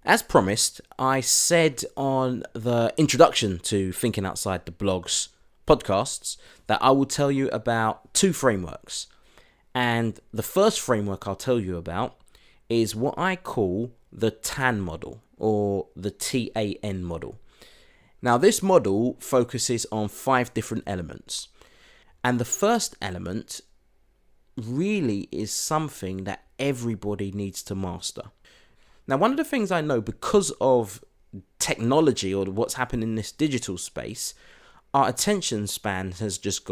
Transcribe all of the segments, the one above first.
As promised, I said on the introduction to Thinking Outside the Blogs podcasts that I will tell you about two frameworks. And the first framework I'll tell you about is what I call the TAN model, or the TAN model. Now, this model focuses on 5 different elements. And the first element really is something that everybody needs to master. Now, one of the things I know, because of technology or what's happened in this digital space, our attention span has just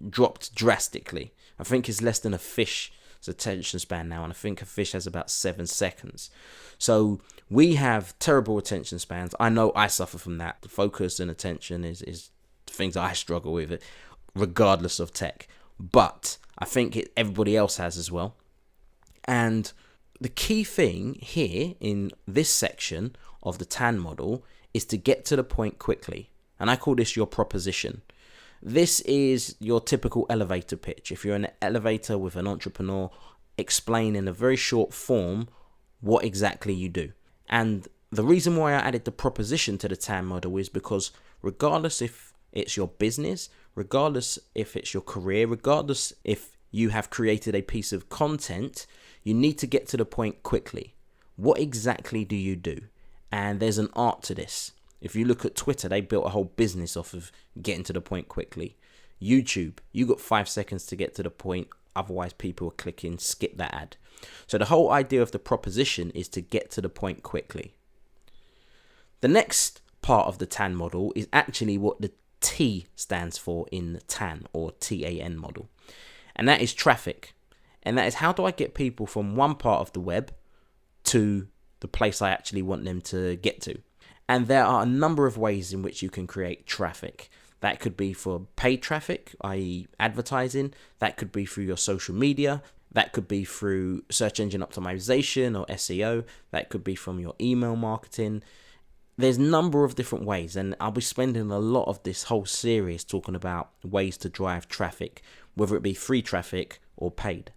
dropped drastically. I think it's less than a fish's attention span now, and I think a fish has about 7 seconds. So we have terrible attention spans. I know I suffer from that. The focus and attention is things I struggle with, regardless of tech. But I think everybody else has as well. And the key thing here in this section of the TAN model is to get to the point quickly. And I call this your proposition. This is your typical elevator pitch. If you're in an elevator with an entrepreneur, explain in a very short form what exactly you do. And the reason why I added the proposition to the TAN model is because regardless if it's your business, regardless if it's your career, regardless if you have created a piece of content, you need to get to the point quickly. What exactly do you do? And there's an art to this. If you look at Twitter, they built a whole business off of getting to the point quickly. YouTube, you got 5 seconds to get to the point. Otherwise, people are clicking skip that ad. So the whole idea of the proposition is to get to the point quickly. The next part of the TAN model is actually what the T stands for in the TAN, or TAN model. And that is traffic. And that is, how do I get people from one part of the web to the place I actually want them to get to? And there are a number of ways in which you can create traffic. That could be for paid traffic, i.e. advertising. That could be through your social media. That could be through search engine optimization or SEO. That could be from your email marketing. There's a number of different ways, and I'll be spending a lot of this whole series talking about ways to drive traffic, whether it be free traffic or paid.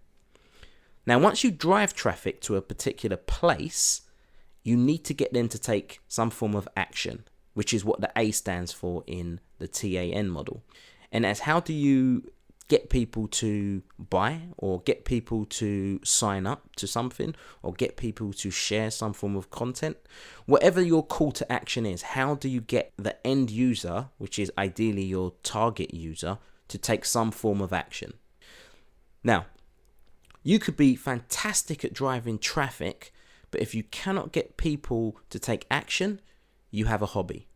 Now, once you drive traffic to a particular place, you need to get them to take some form of action, which is what the A stands for in the TAN model. And that's, how do you get people to buy, or get people to sign up to something, or get people to share some form of content? Whatever your call to action is, how do you get the end user, which is ideally your target user, to take some form of action? Now, you could be fantastic at driving traffic, but if you cannot get people to take action, you have a hobby.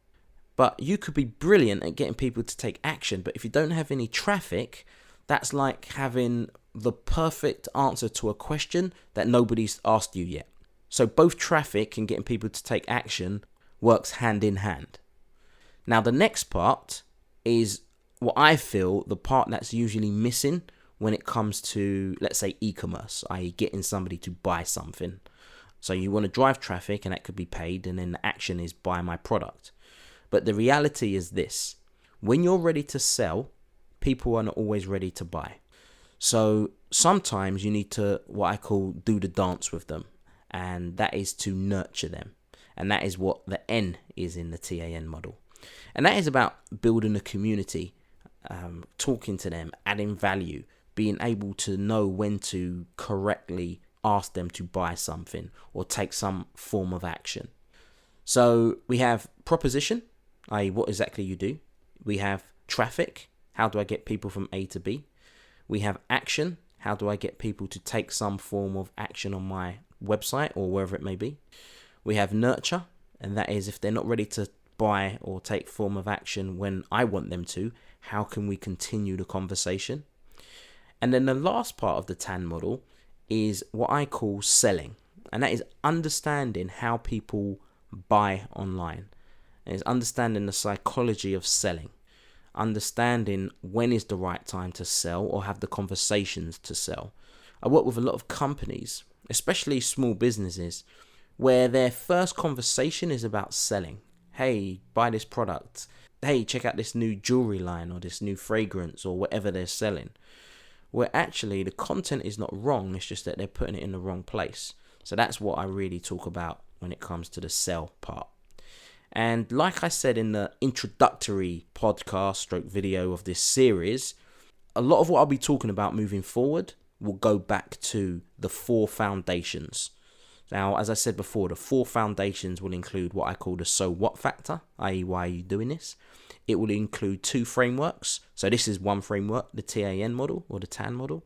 But you could be brilliant at getting people to take action, but if you don't have any traffic, that's like having the perfect answer to a question that nobody's asked you yet. So both traffic and getting people to take action works hand in hand. Now, the next part is what I feel the part that's usually missing when it comes to, let's say, e-commerce, i.e. getting somebody to buy something. So you want to drive traffic, and that could be paid, and then the action is buy my product. But the reality is this: when you're ready to sell, people are not always ready to buy. So sometimes you need to, what I call, do the dance with them, and that is to nurture them. And that is what the N is in the TAN model. And that is about building a community, talking to them, adding value, being able to know when to correctly ask them to buy something or take some form of action. So we have proposition, i.e. what exactly you do. We have traffic, how do I get people from A to B? We have action, how do I get people to take some form of action on my website or wherever it may be? We have nurture, and that is, if they're not ready to buy or take form of action when I want them to, how can we continue the conversation? And then the last part of the TAN model is what I call selling, and that is understanding how people buy online. And it's understanding the psychology of selling, understanding when is the right time to sell or have the conversations to sell. I work with a lot of companies, especially small businesses, where their first conversation is about selling. Hey, buy this product. Hey, check out this new jewelry line or this new fragrance or whatever they're selling. Where actually the content is not wrong, it's just that they're putting it in the wrong place. So that's what I really talk about when it comes to the sell part. And like I said in the introductory podcast stroke video of this series, a lot of what I'll be talking about moving forward will go back to the 4 foundations. Now, as I said before, the 4 foundations will include what I call the so what factor, i.e. why are you doing this? It will include 2 frameworks. So this is one framework, the TAN model or the TAN model.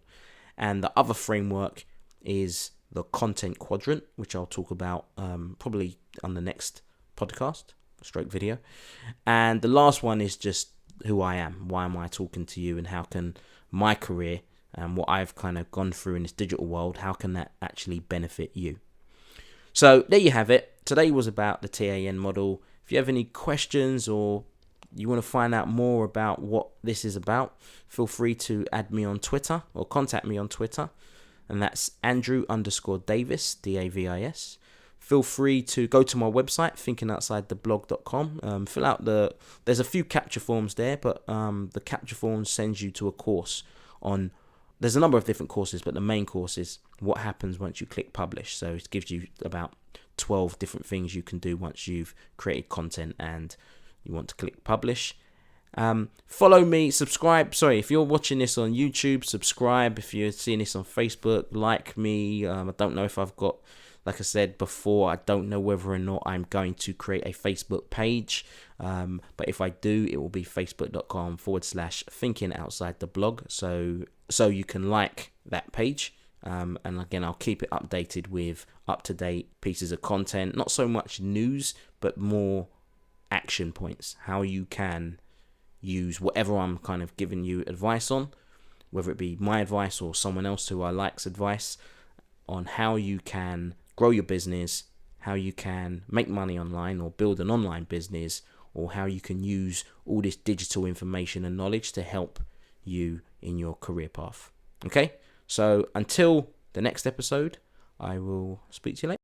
And the other framework is the content quadrant, which I'll talk about probably on the next podcast stroke video. And the last one is just who I am. Why am I talking to you, and how can my career and what I've kind of gone through in this digital world, how can that actually benefit you? So there you have it. Today was about the TAN model. If you have any questions or you want to find out more about what this is about, feel free to add me on Twitter or contact me on Twitter. And that's Andrew_Davis, Davis. Feel free to go to my website, thinkingoutsidetheblog.com. Fill out there's a few capture forms there, but the capture forms sends you to a course on, there's a number of different courses, but the main course is what happens once you click publish. So it gives you about 12 different things you can do once you've created content and you want to click publish. Follow me, subscribe. Sorry, if you're watching this on YouTube, subscribe. If you're seeing this on Facebook, like me. I don't know if I've got, like I said before, I don't know whether or not I'm going to create a Facebook page. But if I do, it will be facebook.com/thinkingoutsidtheblog. So you can like that page. And again, I'll keep it updated with up-to-date pieces of content. Not so much news, but more action points. How you can use whatever I'm kind of giving you advice on, whether it be my advice or someone else who I like's advice, on how you can grow your business, how you can make money online or build an online business, or how you can use all this digital information and knowledge to help you in your career path. Okay, so until the next episode, I will speak to you later.